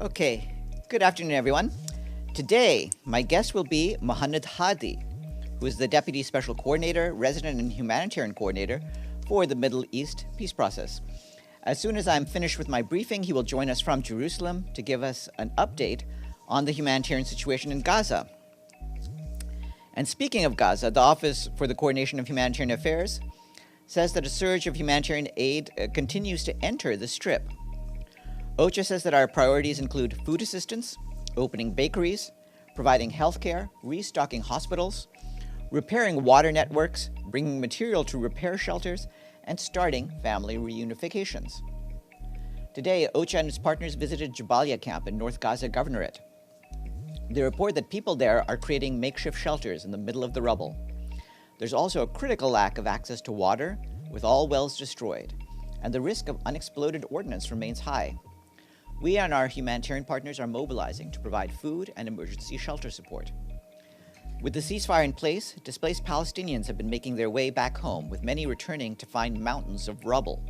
Okay, good afternoon, everyone. Today, my guest will be Mohammed Hadi, who is the Deputy Special Coordinator, Resident and Humanitarian Coordinator for the Middle East Peace Process. As soon as I'm finished with my briefing, he will join us from Jerusalem to give us an update on the humanitarian situation in Gaza. And speaking of Gaza, the Office for the Coordination of Humanitarian Affairs says that a surge of humanitarian aid continues to enter the Strip. OCHA says that our priorities include food assistance, opening bakeries, providing healthcare, restocking hospitals, repairing water networks, bringing material to repair shelters, and starting family reunifications. Today, OCHA and its partners visited Jabalia camp in North Gaza Governorate. They report that people there are creating makeshift shelters in the middle of the rubble. There's also a critical lack of access to water, with all wells destroyed, and the risk of unexploded ordnance remains high. We and our humanitarian partners are mobilizing to provide food and emergency shelter support. With the ceasefire in place, displaced Palestinians have been making their way back home, with many returning to find mountains of rubble.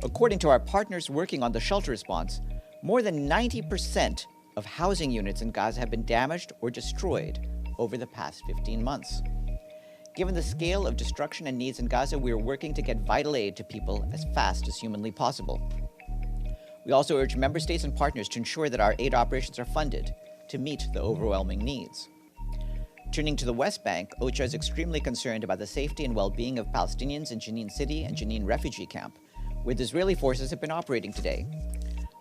According to our partners working on the shelter response, more than 90% of housing units in Gaza have been damaged or destroyed over the past 15 months. Given the scale of destruction and needs in Gaza, we are working to get vital aid to people as fast as humanly possible. We also urge member states and partners to ensure that our aid operations are funded to meet the overwhelming needs. Turning to the West Bank, OCHA is extremely concerned about the safety and well-being of Palestinians in Jenin City and Jenin refugee camp, where the Israeli forces have been operating today.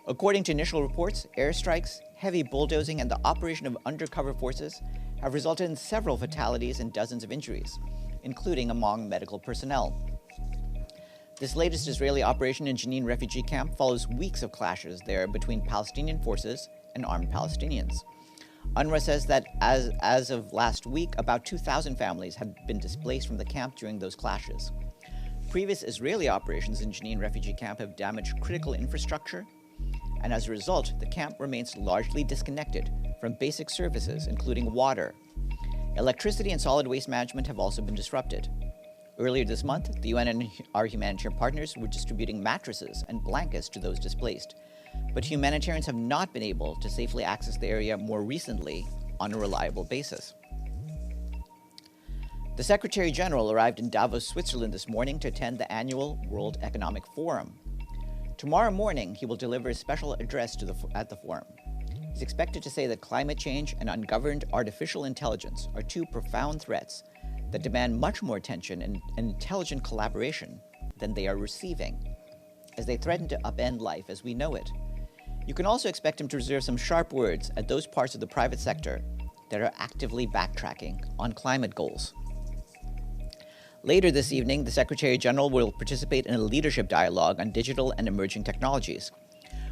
According to initial reports, airstrikes, heavy bulldozing, and the operation of undercover forces have resulted in several fatalities and dozens of injuries, including among medical personnel. This latest Israeli operation in Jenin refugee camp follows weeks of clashes there between Palestinian forces and armed Palestinians. UNRWA says that as of last week, about 2,000 families have been displaced from the camp during those clashes. Previous Israeli operations in Jenin refugee camp have damaged critical infrastructure, and as a result, the camp remains largely disconnected from basic services, including water. Electricity and solid waste management have also been disrupted. Earlier this month, the UN and our humanitarian partners were distributing mattresses and blankets to those displaced, but humanitarians have not been able to safely access the area more recently on a reliable basis. The Secretary General arrived in Davos, Switzerland this morning to attend the annual World Economic Forum. Tomorrow morning, he will deliver a special address at the forum. He's expected to say that climate change and ungoverned artificial intelligence are two profound threats that demand much more attention and intelligent collaboration than they are receiving, as they threaten to upend life as we know it. You can also expect him to reserve some sharp words at those parts of the private sector that are actively backtracking on climate goals. Later this evening, the Secretary General will participate in a leadership dialogue on digital and emerging technologies,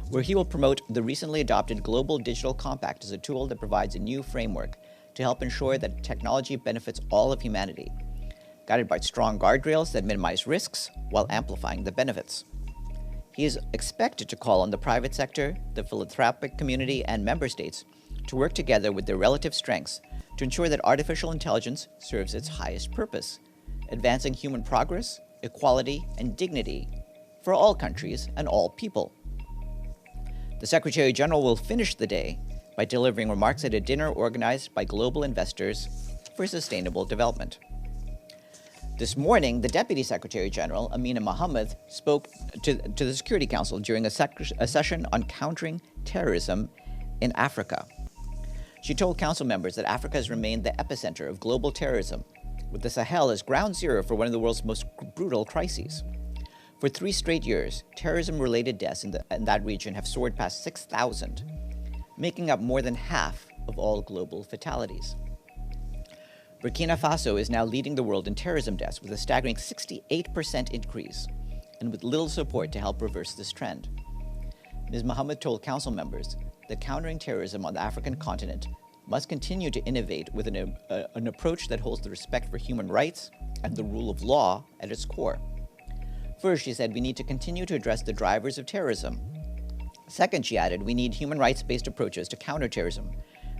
where he will promote the recently adopted Global Digital Compact as a tool that provides a new framework to help ensure that technology benefits all of humanity, guided by strong guardrails that minimize risks while amplifying the benefits. He is expected to call on the private sector, the philanthropic community, and member states to work together with their relative strengths to ensure that artificial intelligence serves its highest purpose, advancing human progress, equality, and dignity for all countries and all people. The Secretary General will finish the day by delivering remarks at a dinner organized by global investors for sustainable development. This morning, the Deputy Secretary General, Amina Mohammed, spoke to the Security Council during a session on countering terrorism in Africa. She told Council members that Africa has remained the epicenter of global terrorism, with the Sahel as ground zero for one of the world's most brutal crises. For 3 straight years, terrorism-related deaths in that region have soared past 6,000, making up more than half of all global fatalities. Burkina Faso is now leading the world in terrorism deaths with a staggering 68% increase, and with little support to help reverse this trend. Ms. Mohammed told Council members that countering terrorism on the African continent must continue to innovate with an approach that holds the respect for human rights and the rule of law at its core. First, she said, we need to continue to address the drivers of terrorism. Second, she added, we need human rights-based approaches to counterterrorism,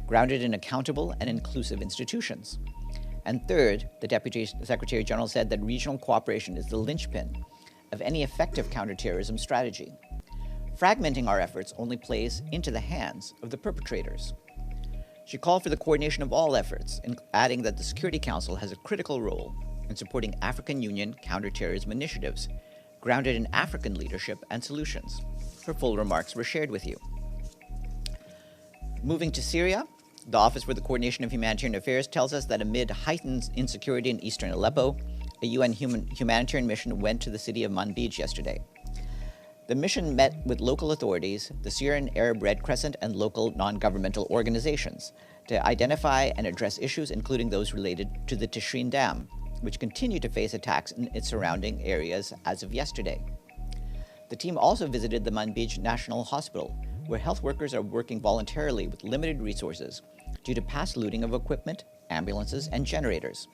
grounded in accountable and inclusive institutions. And third, the Deputy Secretary General said that regional cooperation is the linchpin of any effective counterterrorism strategy. Fragmenting our efforts only plays into the hands of the perpetrators. She called for the coordination of all efforts, adding that the Security Council has a critical role in supporting African Union counterterrorism initiatives, grounded in African leadership and solutions. Her full remarks were shared with you. Moving to Syria, the Office for the Coordination of Humanitarian Affairs tells us that amid heightened insecurity in eastern Aleppo, a UN humanitarian mission went to the city of Manbij yesterday. The mission met with local authorities, the Syrian Arab Red Crescent, and local non-governmental organizations to identify and address issues including those related to the Tishrin Dam, which continue to face attacks in its surrounding areas as of yesterday. The team also visited the Manbij National Hospital, where health workers are working voluntarily with limited resources due to past looting of equipment, ambulances, and generators.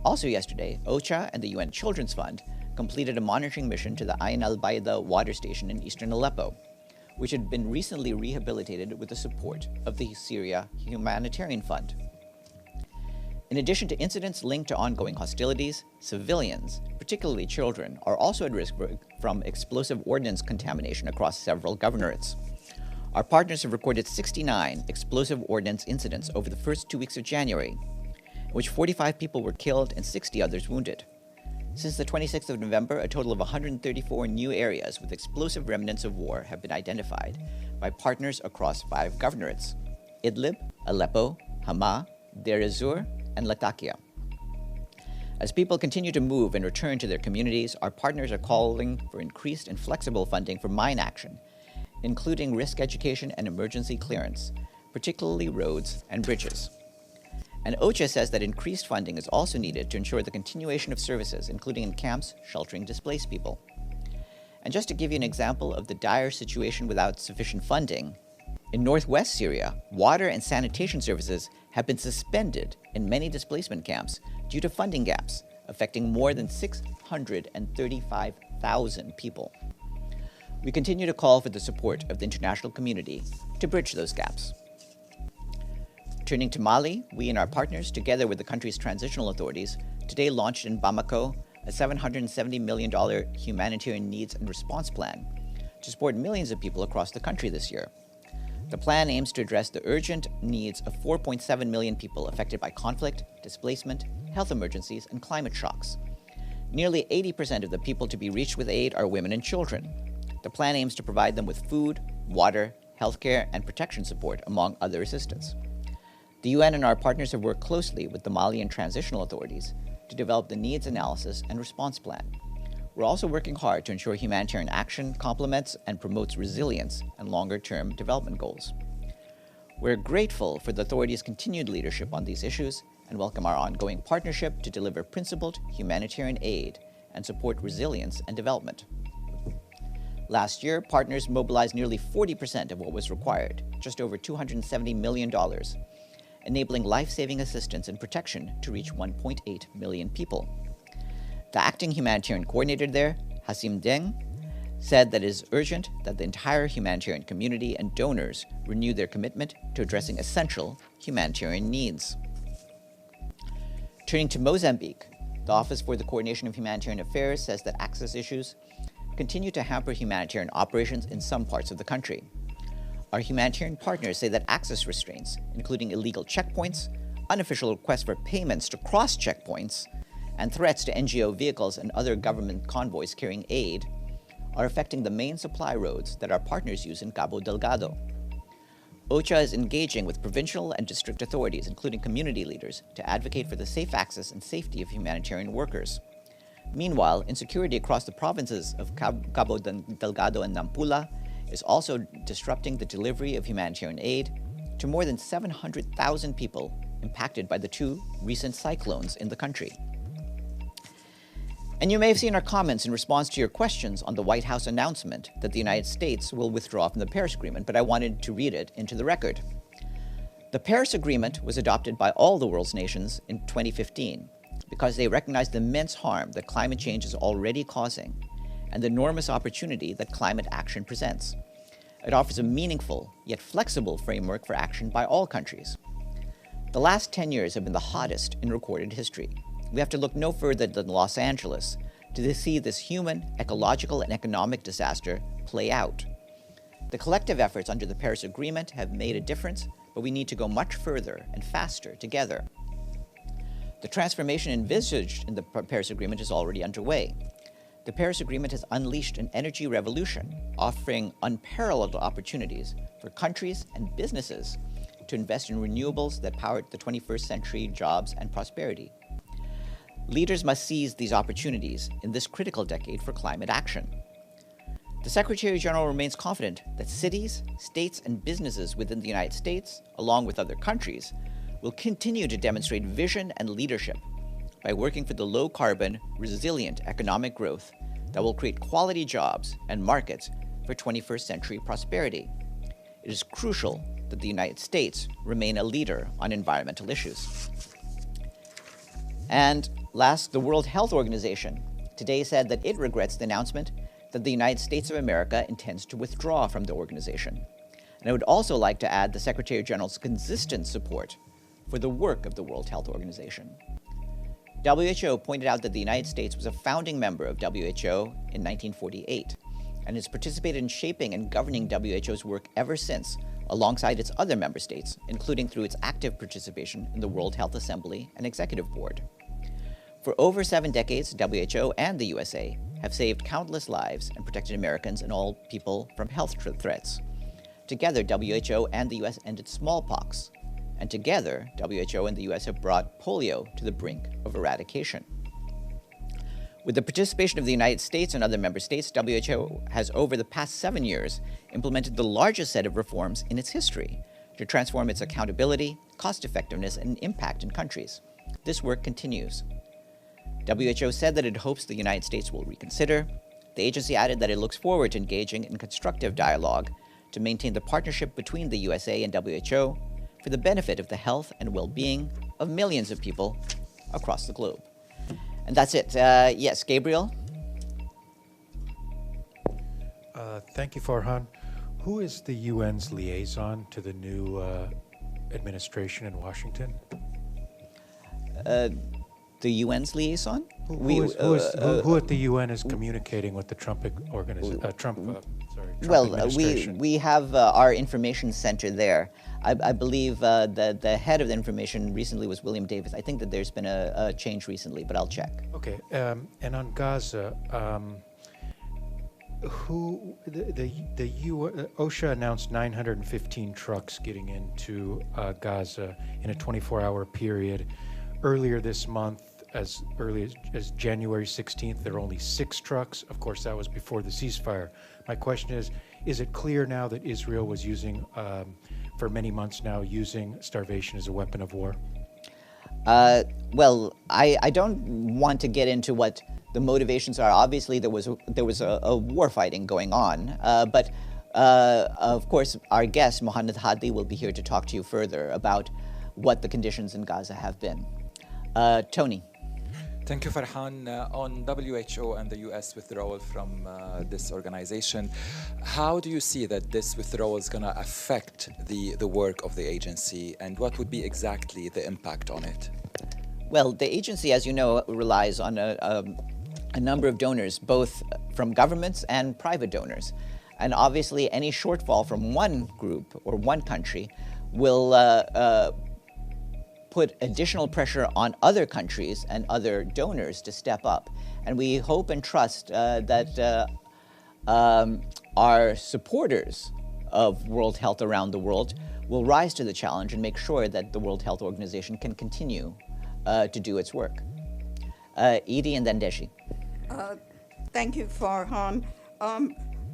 Also yesterday, OCHA and the UN Children's Fund completed a monitoring mission to the Ain al-Baida water station in eastern Aleppo, which had been recently rehabilitated with the support of the Syria Humanitarian Fund. In addition to incidents linked to ongoing hostilities, civilians, particularly children, are also at risk from explosive ordnance contamination across several governorates. Our partners have recorded 69 explosive ordnance incidents over the first 2 weeks of January, in which 45 people were killed and 60 others wounded. Since the 26th of November, a total of 134 new areas with explosive remnants of war have been identified by partners across 5 governorates: Idlib, Aleppo, Hama, Deir ez-Zor, and Latakia. As people continue to move and return to their communities, our partners are calling for increased and flexible funding for mine action, including risk education and emergency clearance, particularly roads and bridges. And OCHA says that increased funding is also needed to ensure the continuation of services, including in camps sheltering displaced people. And just to give you an example of the dire situation without sufficient funding, in northwest Syria, water and sanitation services have been suspended in many displacement camps due to funding gaps, affecting more than 635,000 people. We continue to call for the support of the international community to bridge those gaps. Turning to Mali, we and our partners, together with the country's transitional authorities, today launched in Bamako a $770 million humanitarian needs and response plan to support millions of people across the country this year. The plan aims to address the urgent needs of 4.7 million people affected by conflict, displacement, health emergencies, and climate shocks. Nearly 80% of the people to be reached with aid are women and children. The plan aims to provide them with food, water, healthcare, and protection support, among other assistance. The UN and our partners have worked closely with the Malian transitional authorities to develop the needs analysis and response plan. We're also working hard to ensure humanitarian action complements and promotes resilience and longer-term development goals. We're grateful for the authorities' continued leadership on these issues and welcome our ongoing partnership to deliver principled humanitarian aid and support resilience and development. Last year, partners mobilized nearly 40% of what was required, just over $270 million, enabling life-saving assistance and protection to reach 1.8 million people. The acting humanitarian coordinator there, Hasim Deng, said that it is urgent that the entire humanitarian community and donors renew their commitment to addressing essential humanitarian needs. Turning to Mozambique, the Office for the Coordination of Humanitarian Affairs says that access issues continue to hamper humanitarian operations in some parts of the country. Our humanitarian partners say that access restraints, including illegal checkpoints, unofficial requests for payments to cross checkpoints, and threats to NGO vehicles and other government convoys carrying aid, are affecting the main supply roads that our partners use in Cabo Delgado. OCHA is engaging with provincial and district authorities, including community leaders, to advocate for the safe access and safety of humanitarian workers. Meanwhile, insecurity across the provinces of Cabo Delgado and Nampula is also disrupting the delivery of humanitarian aid to more than 700,000 people impacted by the 2 recent cyclones in the country. And you may have seen our comments in response to your questions on the White House announcement that the United States will withdraw from the Paris Agreement, but I wanted to read it into the record. The Paris Agreement was adopted by all the world's nations in 2015 because they recognized the immense harm that climate change is already causing and the enormous opportunity that climate action presents. It offers a meaningful, yet flexible framework for action by all countries. The last 10 years have been the hottest in recorded history. We have to look no further than Los Angeles to see this human, ecological, and economic disaster play out. The collective efforts under the Paris Agreement have made a difference, but we need to go much further and faster together. The transformation envisaged in the Paris Agreement is already underway. The Paris Agreement has unleashed an energy revolution, offering unparalleled opportunities for countries and businesses to invest in renewables that power the 21st century jobs and prosperity. Leaders must seize these opportunities in this critical decade for climate action. The Secretary General remains confident that cities, states, and businesses within the United States, along with other countries, will continue to demonstrate vision and leadership by working for the low-carbon, resilient economic growth that will create quality jobs and markets for 21st century prosperity. It is crucial that the United States remain a leader on environmental issues. And last, the World Health Organization today said that it regrets the announcement that the United States of America intends to withdraw from the organization. And I would also like to add the Secretary General's consistent support for the work of the World Health Organization. WHO pointed out that the United States was a founding member of WHO in 1948 and has participated in shaping and governing WHO's work ever since, alongside its other member states, including through its active participation in the World Health Assembly and Executive Board. For over 7 decades, WHO and the USA have saved countless lives and protected Americans and all people from health threats. Together, WHO and the US ended smallpox, and together, WHO and the US have brought polio to the brink of eradication. With the participation of the United States and other member states, WHO has, over the past 7 years, implemented the largest set of reforms in its history to transform its accountability, cost-effectiveness, and impact in countries. This work continues. WHO said that it hopes the United States will reconsider. The agency added that it looks forward to engaging in constructive dialogue to maintain the partnership between the USA and WHO for the benefit of the health and well-being of millions of people across the globe. And that's it. Yes, Gabriel? Thank you, Farhan. Who is the UN's liaison to the new administration in Washington? The UN's liaison? Who at the UN is communicating with the Trump administration? We have our information center there. I believe the head of the information recently was William Davis. I think that there's been a change recently, but I'll check. Okay, and on Gaza, OSHA announced 915 trucks getting into Gaza in a 24-hour period. Earlier this month, as early as January 16th, there were only 6 trucks. Of course, that was before the ceasefire. My question is it clear now that Israel was using, for many months now, using starvation as a weapon of war? Well, I don't want to get into what the motivations are. Obviously, there was a war fighting going on, but of course, our guest, Mohammed Hadi, will be here to talk to you further about what the conditions in Gaza have been. Tony. Thank you, Farhan. On WHO and the US withdrawal from this organization, how do you see that this withdrawal is going to affect the work of the agency, and what would be exactly the impact on it? Well, the agency, as you know, relies on a number of donors, both from governments and private donors. And obviously, any shortfall from one group or one country will put additional pressure on other countries and other donors to step up. And we hope and trust that our supporters of World Health around the world will rise to the challenge and make sure that the World Health Organization can continue to do its work. Edie and then Deshi. Thank you, Farhan.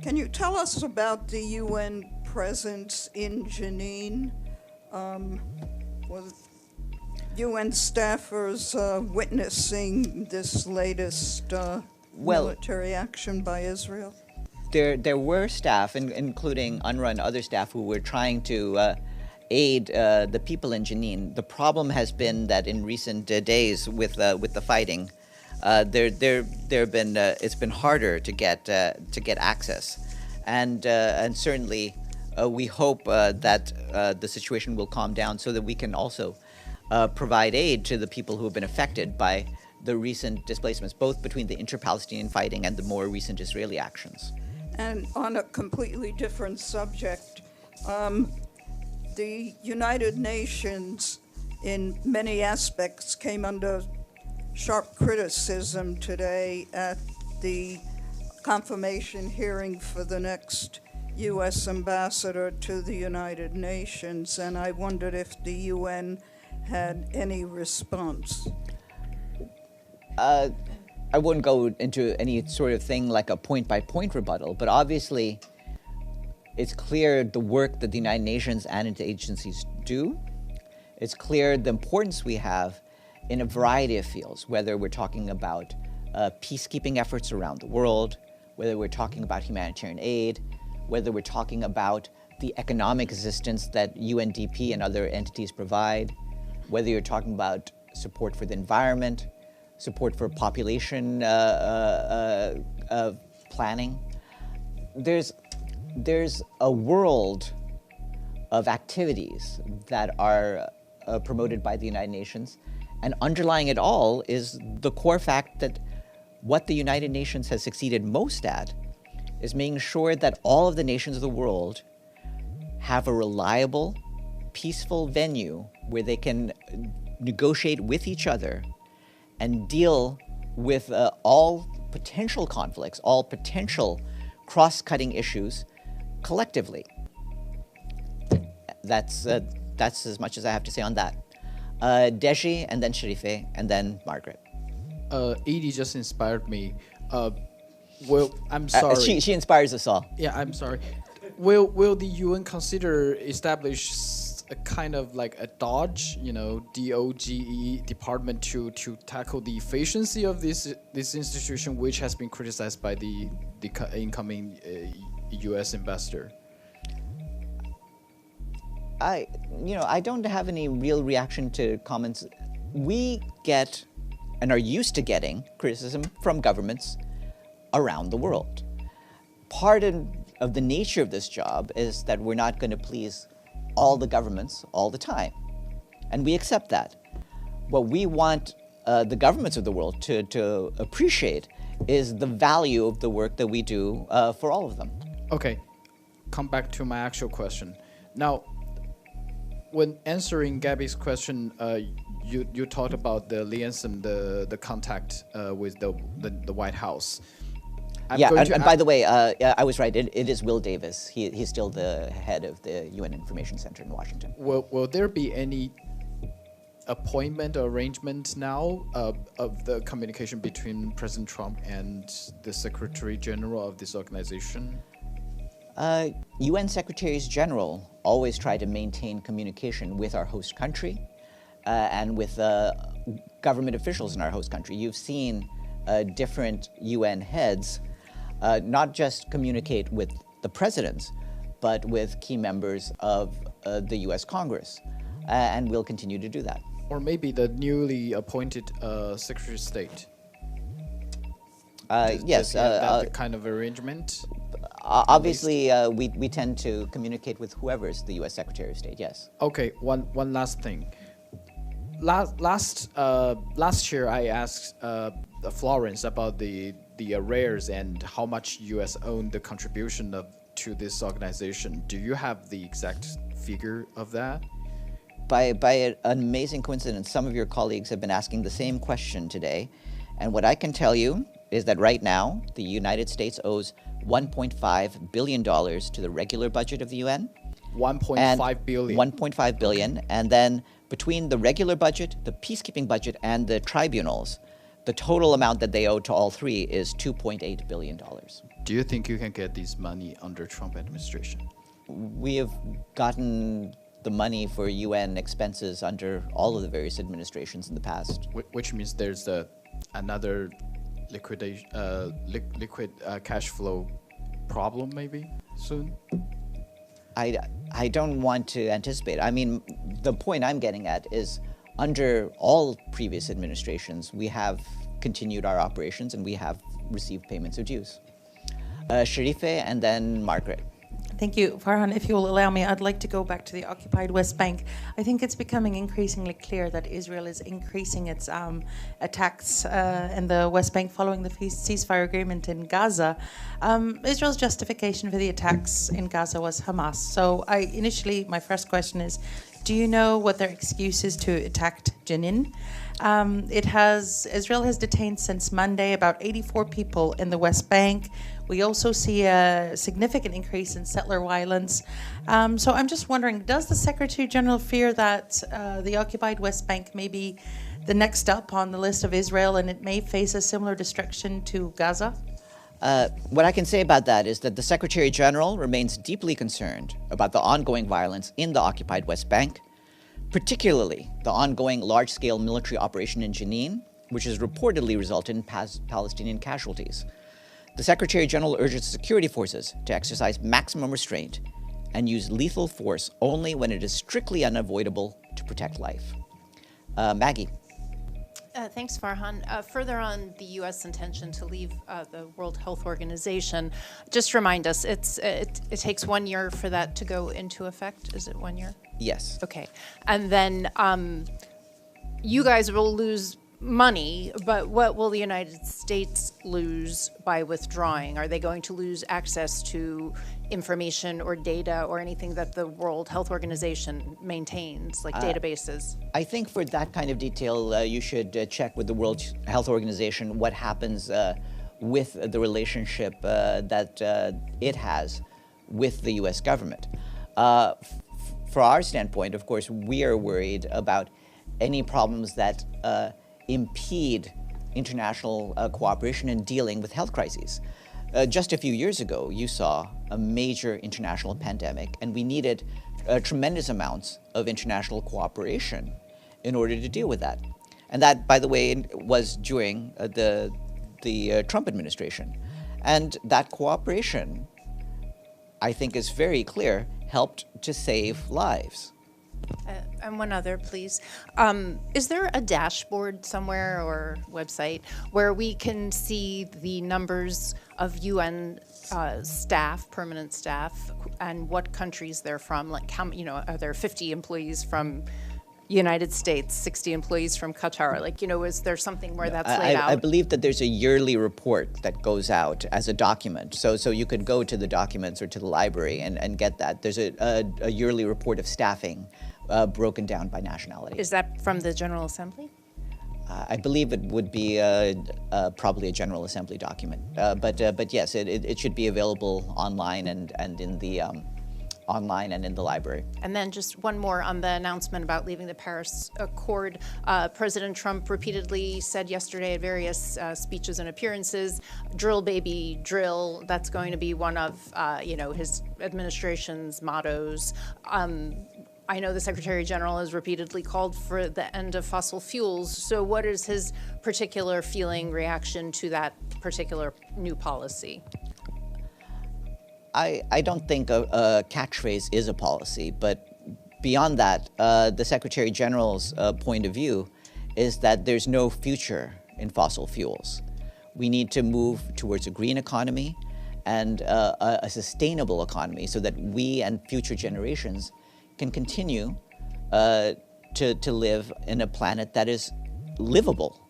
Can you tell us about the UN presence in Jenin? Was UN staffers witnessing this latest military action by Israel? There were staff, including UNRWA and other staff, who were trying to aid the people in Jenin. The problem has been that in recent days, with the fighting, it's been harder to get access, and certainly we hope that the situation will calm down so that we can also provide aid to the people who have been affected by the recent displacements, both between the inter-Palestinian fighting and the more recent Israeli actions. And on a completely different subject, the United Nations, in many aspects, came under sharp criticism today at the confirmation hearing for the next U.S. ambassador to the United Nations, and I wondered if the UN had any response. I wouldn't go into any sort of thing like a point-by-point rebuttal, but obviously it's clear the work that the United Nations and its agencies do. It's clear the importance we have in a variety of fields, whether we're talking about peacekeeping efforts around the world, whether we're talking about humanitarian aid, whether we're talking about the economic assistance that UNDP and other entities provide, whether you're talking about support for the environment, support for population planning. There's a world of activities that are promoted by the United Nations, and underlying it all is the core fact that what the United Nations has succeeded most at is making sure that all of the nations of the world have a reliable, peaceful venue where they can negotiate with each other and deal with all potential conflicts, all potential cross-cutting issues collectively. That's as much as I have to say on that. Deji, and then Sharife, and then Margaret. Edie just inspired me. Well, I'm sorry. She inspires us all. Yeah, I'm sorry. Will the UN consider establish a kind of like a DOGE, DOGE department to tackle the efficiency of this institution, which has been criticized by the incoming U.S. ambassador? I don't have any real reaction to comments. We get and are used to getting criticism from governments around the world. Part of the nature of this job is that we're not going to please all the governments all the time. And we accept that. What we want the governments of the world to appreciate is the value of the work that we do for all of them. Okay, come back to my actual question. Now, when answering Gabby's question, you talked about the liaison, the contact with the White House. And by the way, I was right. It is Will Davis. He's still the head of the UN Information Center in Washington. Will there be any appointment or arrangement now of the communication between President Trump and the Secretary General of this organization? UN Secretaries General always try to maintain communication with our host country and with government officials in our host country. You've seen different UN heads not just communicate with the presidents, but with key members of the U.S. Congress, and we'll continue to do that. Or maybe the newly appointed Secretary of State. Yes. Does he have that kind of arrangement? Obviously, we tend to communicate with whoever's the U.S. Secretary of State, yes. Okay, one last thing. Last year, I asked Florence about the arrears and how much U.S. owned the contribution to this organization. Do you have the exact figure of that? By an amazing coincidence, some of your colleagues have been asking the same question today, and what I can tell you is that right now, the United States owes $1.5 billion to the regular budget of the UN. 1.5 billion. 1.5 billion, and then between the regular budget, the peacekeeping budget, and the tribunals, the total amount that they owe to all three is $2.8 billion. Do you think you can get this money under Trump administration? We have gotten the money for UN expenses under all of the various administrations in the past. Which means there's another liquid cash flow problem maybe soon? I don't want to anticipate. I mean, the point I'm getting at is under all previous administrations, we have continued our operations and we have received payments of dues. Sharife and then Margaret. Thank you. Farhan, if you will allow me, I'd like to go back to the occupied West Bank. I think it's becoming increasingly clear that Israel is increasing its attacks in the West Bank following the ceasefire agreement in Gaza. Israel's justification for the attacks in Gaza was Hamas. So my first question is, do you know what their excuse is to attack Jenin? Israel has detained since Monday about 84 people in the West Bank. We also see a significant increase in settler violence. So I'm just wondering, does the Secretary General fear that the occupied West Bank may be the next stop on the list of Israel and it may face a similar destruction to Gaza? What I can say about that is that the Secretary General remains deeply concerned about the ongoing violence in the occupied West Bank, particularly the ongoing large-scale military operation in Jenin, which has reportedly resulted in Palestinian casualties. The Secretary General urges security forces to exercise maximum restraint and use lethal force only when it is strictly unavoidable to protect life. Maggie. Thanks, Farhan. Further on the U.S. intention to leave the World Health Organization, just remind us, it takes 1 year for that to go into effect. Is it 1 year? Yes. Okay. And then you guys will lose money, but what will the United States lose by withdrawing? Are they going to lose access to information or data or anything that the World Health Organization maintains, like databases? I think for that kind of detail, you should check with the World Health Organization what happens with the relationship that it has with the U.S. government. For our standpoint, of course, we are worried about any problems that impede international cooperation in dealing with health crises. Just a few years ago, you saw a major international pandemic, and we needed tremendous amounts of international cooperation in order to deal with that. And that, by the way, was during the Trump administration. And that cooperation, I think is very clear, helped to save lives. And one other, please. Is there a dashboard somewhere or website where we can see the numbers of UN staff, permanent staff, and what countries they're from? Like, how, are there 50 employees from United States, 60 employees from Qatar? Like, is there something where that's laid out? I believe that there's a yearly report that goes out as a document. So you could go to the documents or to the library and get that. There's a yearly report of staffing broken down by nationality. Is that from the General Assembly? I believe it would be probably a General Assembly document. But yes, it should be available online and in the online and in the library. And then just one more on the announcement about leaving the Paris Accord. President Trump repeatedly said yesterday at various speeches and appearances, drill baby drill, that's going to be one of his administration's mottos. I know the Secretary General has repeatedly called for the end of fossil fuels. So what is his particular reaction to that particular new policy? I don't think a catchphrase is a policy, but beyond that, the Secretary General's point of view is that there's no future in fossil fuels. We need to move towards a green economy and a sustainable economy so that we and future generations can continue to live in a planet that is livable.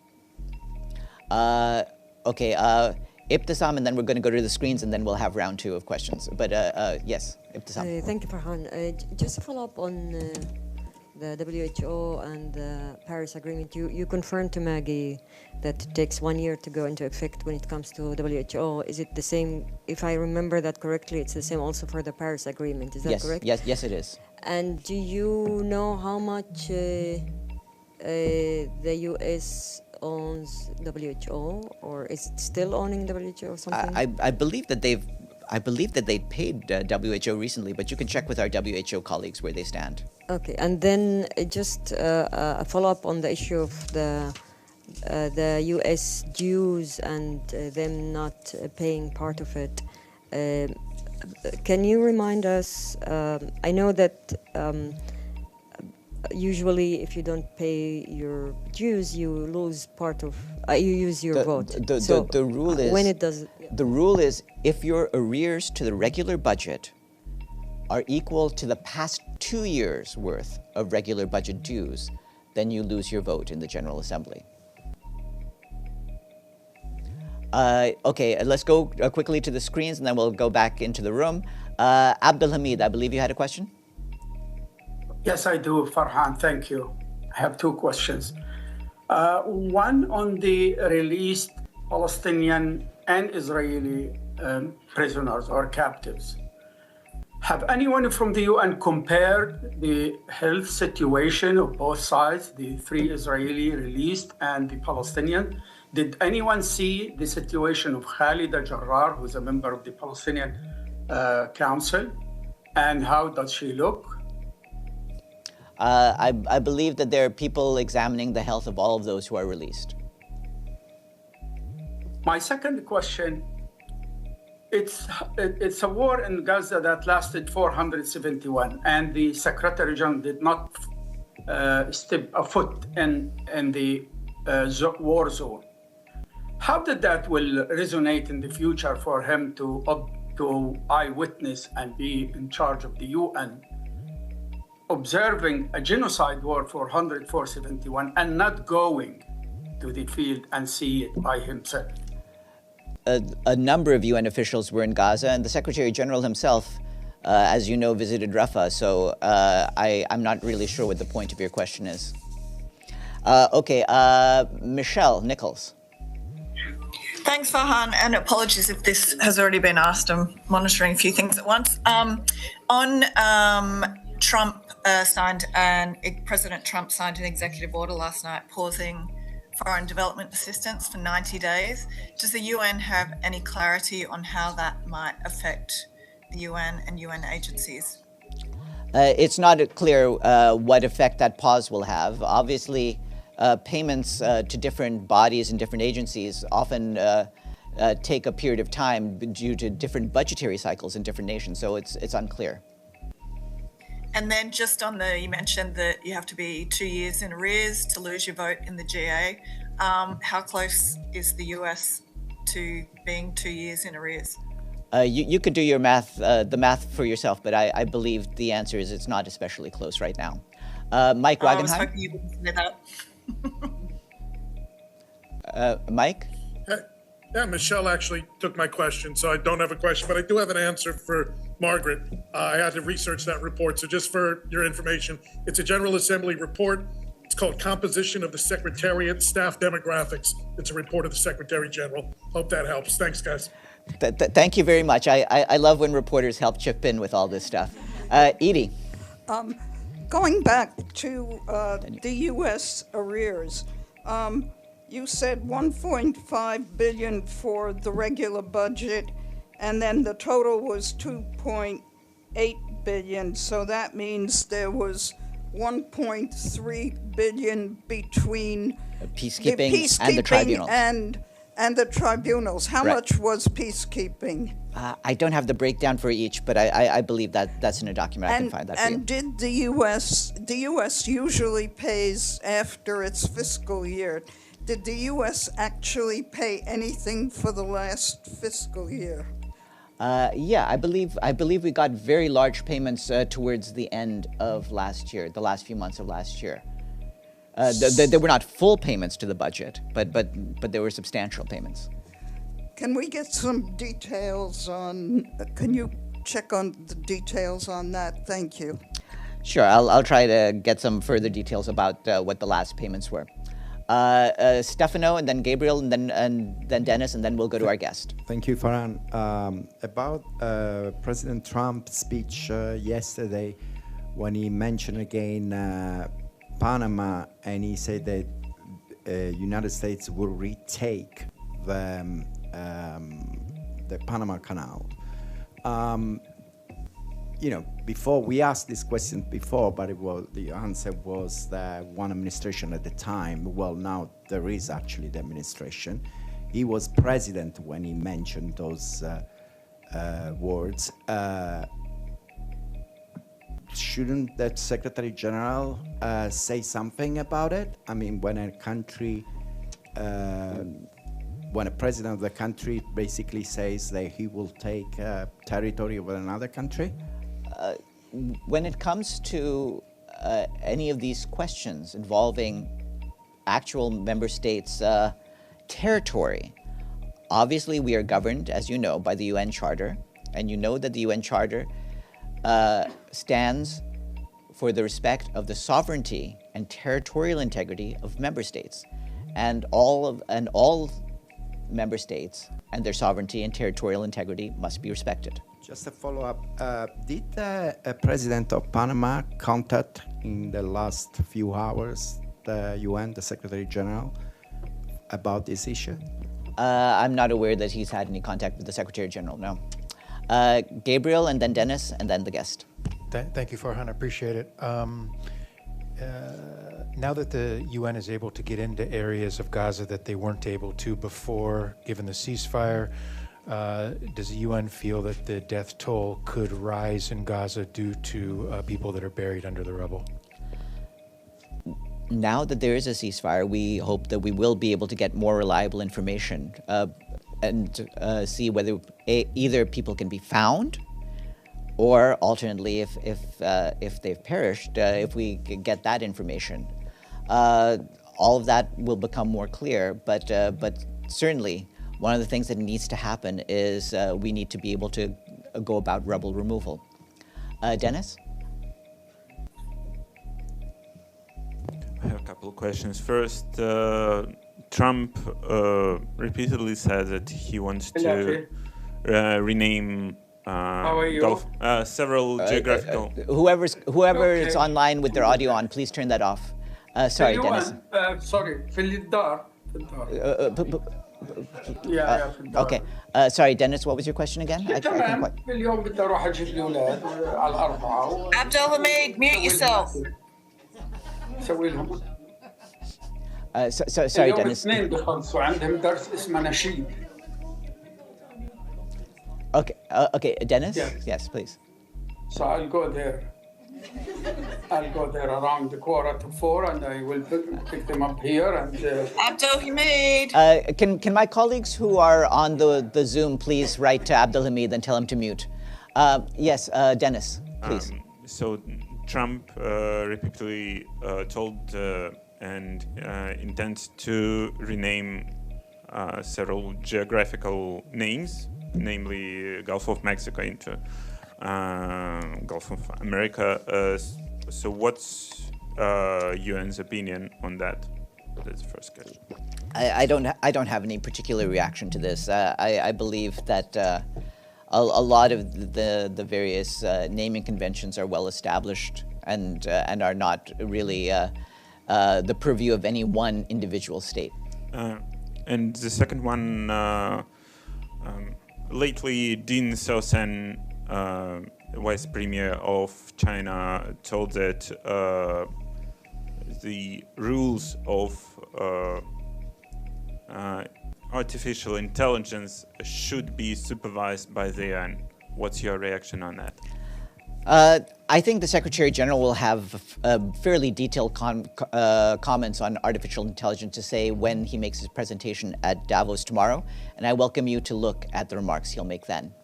Ibtisam, and then we're going to go to the screens, and then we'll have round two of questions. But yes, Ibtisam. Thank you, Farhan. Just to follow up on the WHO and the Paris Agreement, you confirmed to Maggie that it takes 1 year to go into effect when it comes to WHO. Is it the same? If I remember that correctly, it's the same also for the Paris Agreement. Is that correct? Yes, it is. And do you know how much the US owns WHO, or is it still owning WHO or something? I believe that they paid WHO recently, but you can check with our WHO colleagues where they stand. Okay, and then just a follow-up on the issue of the US dues and them not paying part of it. Can you remind us? I know that usually if you don't pay your dues, you lose part of, you use your vote. The rule is, when it does, the rule is if your arrears to the regular budget are equal to the past 2 years' worth of regular budget dues, then you lose your vote in the General Assembly. Okay, let's go quickly to the screens and then we'll go back into the room. Abdul Hamid, I believe you had a question? Yes, I do, Farhan, thank you. I have two questions. One on the released Palestinian and Israeli prisoners or captives. Have anyone from the UN compared the health situation of both sides, the 3 Israeli released and the Palestinian? Did anyone see the situation of Khalid al-Jarrar, who's a member of the Palestinian Council, and how does she look? I believe that there are people examining the health of all of those who are released. My second question, it's a war in Gaza that lasted 471, and the Secretary General did not step a foot in the war zone. How did that will resonate in the future for him to eyewitness and be in charge of the UN, observing a genocide war for 471 and not going to the field and see it by himself? A number of UN officials were in Gaza, and the Secretary General himself, as you know, visited Rafah, so I'm not really sure what the point of your question is. Okay, Michelle Nichols. Thanks, Farhan, and apologies if this has already been asked. I'm monitoring a few things at once. President Trump signed an executive order last night pausing foreign development assistance for 90 days. Does the UN have any clarity on how that might affect the UN and UN agencies? It's not clear what effect that pause will have. Obviously, payments to different bodies and different agencies often take a period of time due to different budgetary cycles in different nations, so it's unclear. And then just on you mentioned that you have to be 2 years in arrears to lose your vote in the GA. How close is the US to being 2 years in arrears? You could do your the math for yourself, but I believe the answer is it's not especially close right now. Mike Wagenheim? I was hoping you wouldn't say that. Mike? Yeah, Michelle actually took my question, so I don't have a question, but I do have an answer for Margaret. I had to research that report, so just for your information, it's a General Assembly report. It's called Composition of the Secretariat, Staff Demographics. It's a report of the Secretary General. Hope that helps. Thanks, guys. Thank you very much. I love when reporters help chip in with all this stuff. Edie. Going back to the U.S. arrears, you said 1.5 billion for the regular budget, and then the total was 2.8 billion. So that means there was 1.3 billion between peacekeeping and the tribunals. And the tribunals. How Right. much was peacekeeping? I don't have the breakdown for each, but I believe that's in a document. I can find that for you. And did the U.S. usually pays after its fiscal year? Did the U.S. actually pay anything for the last fiscal year? Yeah, I believe we got very large payments towards the end of last year, the last few months of last year. There were not full payments to the budget, but there were substantial payments. Can we get some details on? Can you check on the details on that? Thank you. Sure, I'll try to get some further details about what the last payments were. Stefano, and then Gabriel, and then Dennis, and then we'll go to our guest. Thank you, Farhan. About President Trump's speech yesterday, when he mentioned again Panama, and he said that United States will retake the Panama Canal. You know, before we asked this question before, but the answer was that one administration at the time. Well, now there is actually the administration. He was president when he mentioned those words. Shouldn't that Secretary General say something about it? I mean, when a country, when a president of the country basically says that he will take territory of another country? when it comes to any of these questions involving actual member states' territory, obviously we are governed, as you know, by the UN Charter, and you know that the UN Charter stands for the respect of the sovereignty and territorial integrity of member states, and all member states and their sovereignty and territorial integrity must be respected. Just a follow-up. Did the president of Panama contact in the last few hours the UN, the Secretary General, about this issue? I'm not aware that he's had any contact with the Secretary General, no. Gabriel, and then Dennis, and then the guest. Thank you, Farhan. I appreciate it. Now that the UN is able to get into areas of Gaza that they weren't able to before, given the ceasefire, does the UN feel that the death toll could rise in Gaza due to people that are buried under the rubble? Now that there is a ceasefire, we hope that we will be able to get more reliable information and see whether either people can be found, or alternately, if they've perished, if we get that information. All of that will become more clear, but certainly one of the things that needs to happen is we need to be able to go about rubble removal. Dennis? I have a couple of questions. First, Trump repeatedly said that he wants to rename Gulf, several geographical. Whoever is Okay. online with their audio on, please turn that off. Sorry, Dennis. sorry في الدار في Okay. Sorry, Dennis, what was your question again? I couldn't تمام quite. اليوم بدي اروح اجيب الاولاد على الاربعه Abdul Hamid, mute yourself. اسوي لهم Sorry, اليوم Dennis. اثنين بخلصوا عندهم درس اسمه نشيد. Okay, Dennis? Yes. Yes, please. So I'll go there. I'll go there around the 3:45 and I will pick them up here and Abdul Hamid. Can my colleagues who are on the Zoom please write to Abdul Hamid and tell him to mute? Yes, Dennis, please. So Trump repeatedly told and intends to rename several geographical names, namely Gulf of Mexico into Gulf of America. So what's UN's opinion on that? That's the first question. I don't have any particular reaction to this. I believe that a lot of the various naming conventions are well established and are not really the purview of any one individual state. And the second one, lately Dean Sousan, Vice Premier of China, told that the rules of artificial intelligence should be supervised by the UN. What's your reaction on that? I think the Secretary General will have fairly detailed comments on artificial intelligence to say when he makes his presentation at Davos tomorrow, and I welcome you to look at the remarks he'll make then.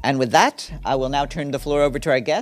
And with that, I will now turn the floor over to our guest.